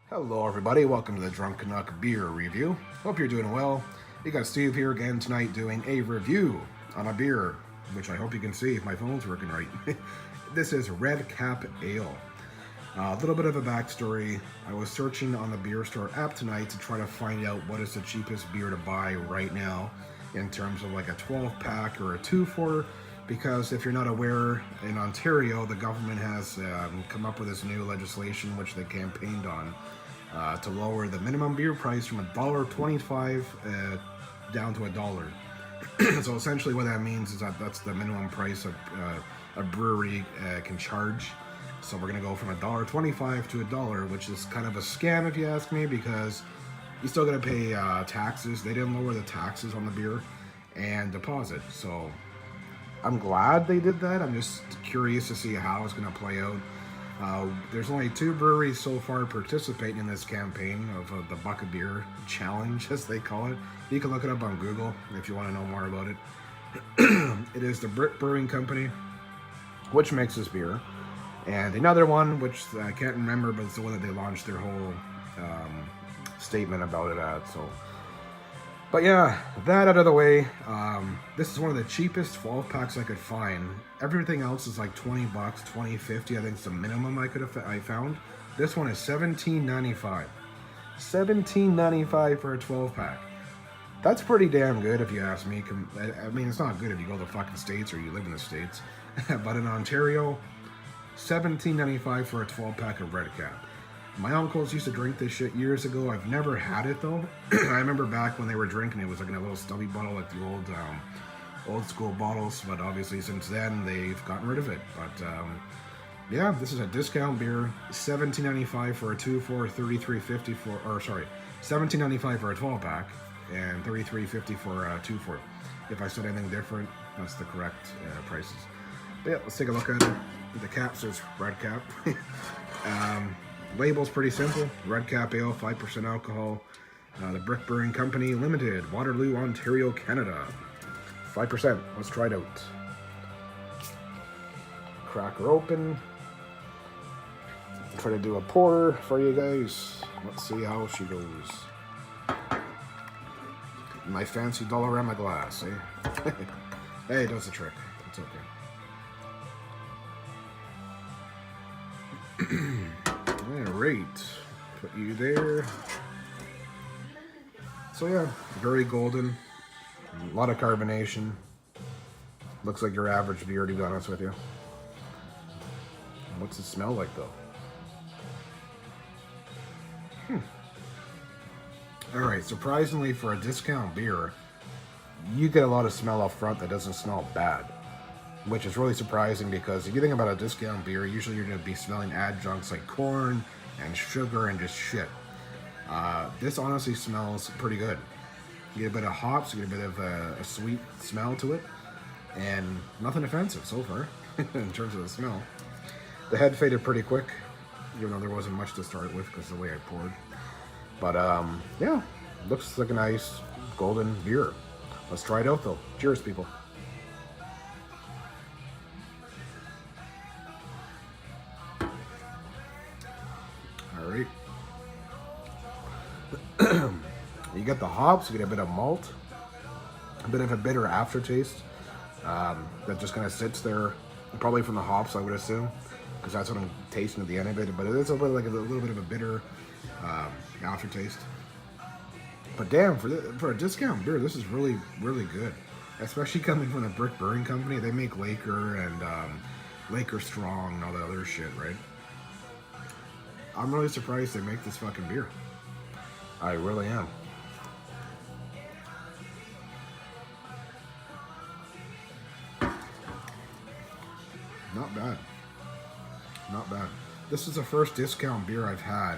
Hello, everybody. Welcome to the Drunk Canuck beer review. Hope you're doing well. You got Steve here again tonight doing a review on a beer, which I hope you can see if my phone's working right. This is Red Cap Ale. A little bit of a backstory. I was searching on the beer store app tonight to try to find out what is the cheapest beer to buy right now in terms of like a 12 pack or a 2-4. Because if you're not aware, in Ontario, the government has come up with this new legislation which they campaigned on to lower the minimum beer price from $1.25 down to $1. So essentially what that means is that's the minimum price a brewery can charge. So we're going to go from $1.25 to $1, which is kind of a scam if you ask me, because you still got to pay taxes. They didn't lower the taxes on the beer and deposit. So I'm glad they did that. I'm just curious to see how it's going to play out. There's only 2 breweries so far participating in this campaign of the Bucket Beer Challenge, as they call it. You can look it up on Google if you want to know more about it. It is the Brewing Company, which makes this beer. And another one, which I can't remember, but it's the one that they launched their whole statement about it at. But yeah, that out of the way, this is one of the cheapest 12 packs I could find. Everything else is like $20, $20.50. I think it's the minimum I found. This one is $17.95. $17.95 for a 12 pack. That's pretty damn good if you ask me. I mean, it's not good if you go to the fucking States or you live in the States. But in Ontario, $17.95 for a 12 pack of Red Cap. My uncles used to drink this shit years ago. I've never had it though. I remember back when they were drinking it was like in a little stubby bottle, like the old school bottles. But obviously since then they've gotten rid of it. But yeah, this is a discount beer. $17.95 for a 2-4, $33.50 for, or sorry, $17.95 for a 12 pack, and $33.50 for a 2-4. If I said anything different, that's the correct prices. But yeah, let's take a look at it. The cap says Red Cap. Label's pretty simple. Red Cap Ale, 5% alcohol. The Brick Brewing Company Limited, Waterloo, Ontario, Canada. 5%. Let's try it out. Crack her open. Try to do a pour for you guys. Let's see how she goes. My fancy Dollarama glass, eh? Hey, it does the trick. It's okay. Alright, put you there. So yeah, very golden, a lot of carbonation. Looks like your average beer, to be honest with you. What's it smell like though? Alright, surprisingly for a discount beer, you get a lot of smell up front that doesn't smell bad. Which is really surprising, because if you think about a discount beer, usually you're going to be smelling adjuncts like corn and sugar and just shit. This honestly smells pretty good. You get a bit of hops, you get a bit of a sweet smell to it, and nothing offensive so far in terms of the smell. The head faded pretty quick, even though there wasn't much to start with because of the way I poured. But yeah, looks like a nice golden beer. Let's try it out though. Cheers, people. Alright. You get the hops, you get a bit of malt, a bit of a bitter aftertaste that just kind of sits there, probably from the hops, I would assume, because that's what I'm tasting at the end of it. But it is a little bit of a bitter aftertaste. But damn, for a discount beer, this is really, really good. Especially coming from the Brick Brewing Company. They make Laker and Laker Strong and all that other shit, right? I'm really surprised they make this fucking beer. I really am. Not bad. Not bad. This is the first discount beer I've had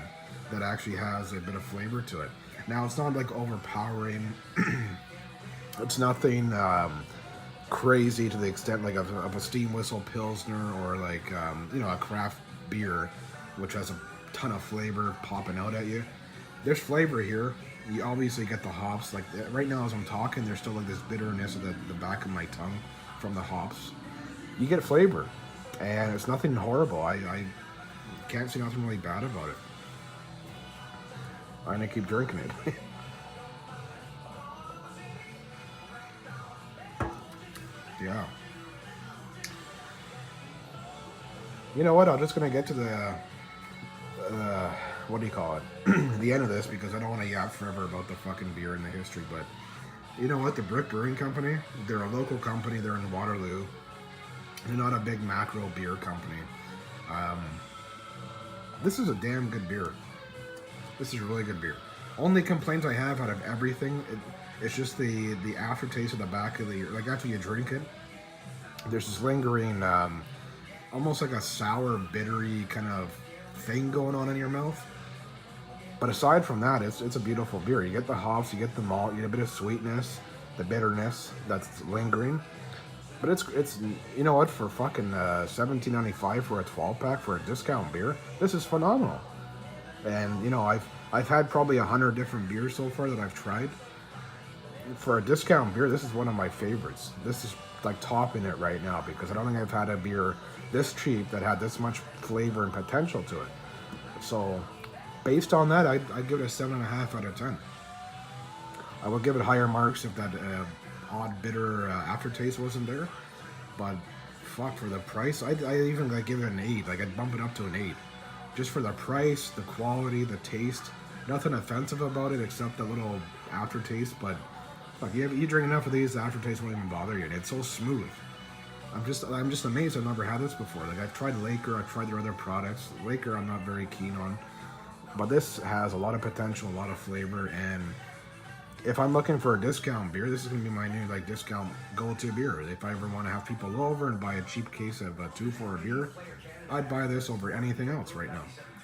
that actually has a bit of flavor to it. Now, it's not like overpowering. It's nothing crazy to the extent like of a steam whistle pilsner or like a craft beer, which has a ton of flavor popping out at you. There's flavor here. You obviously get the hops. Like right now as I'm talking, there's still like this bitterness at the back of my tongue from the hops. You get flavor, and it's nothing horrible. I can't see nothing really bad about it. I'm gonna keep drinking it. Yeah. You know what? I'm just gonna get to the what do you call it? The end of this because I don't want to yap forever about the fucking beer and the history. But you know what? The Brick Brewing Company. They're a local company. They're in Waterloo. They're not a big macro beer company. This is a damn good beer. This is really good beer. Only complaints I have out of everything, it's just the aftertaste of the back of the ear. Like after you drink it, there's this lingering, almost like a sour, bittery kind of thing going on in your mouth. But aside from that, it's a beautiful beer. You get the hops, you get the malt, you get a bit of sweetness, the bitterness that's lingering. But it's you know what, for fucking $17.95 for a 12-pack for a discount beer, this is phenomenal. And you know, I've had probably 100 different beers so far that I've tried. For a discount beer, this is one of my favorites. This is like topping it right now because I don't think I've had a beer this cheap that had this much flavor and potential to it. So, based on that, I'd give it a 7.5 out of 10. I would give it higher marks if that odd bitter aftertaste wasn't there. But fuck, for the price, I'd even like give it an 8. Like I'd bump it up to an 8. Just for the price, the quality, the taste. Nothing offensive about it except the little aftertaste. But fuck, you drink enough of these, the aftertaste won't even bother you. It's so smooth. I'm just amazed I've never had this before. Like I've tried Laker, I've tried their other products. Laker I'm not very keen on. But this has a lot of potential, a lot of flavor, and if I'm looking for a discount beer, this is gonna be my new like discount go-to beer. If I ever want to have people over and buy a cheap case of 2 for a beer, I'd buy this over anything else right now.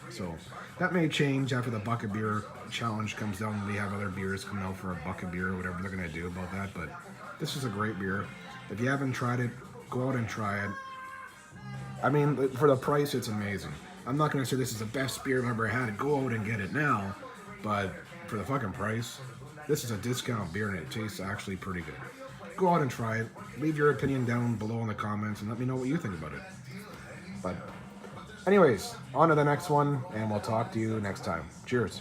So that may change after the bucket beer challenge comes down and we have other beers coming out for a bucket beer or whatever they're gonna do about that. But this is a great beer. If you haven't tried it, go out and try it. I mean, for the price, it's amazing. I'm not gonna say this is the best beer I've ever had. Go out and get it now. But for the fucking price, this is a discount beer and it tastes actually pretty good. Go out and try it. Leave your opinion down below in the comments and let me know what you think about it. But anyways, on to the next one and we'll talk to you next time. Cheers.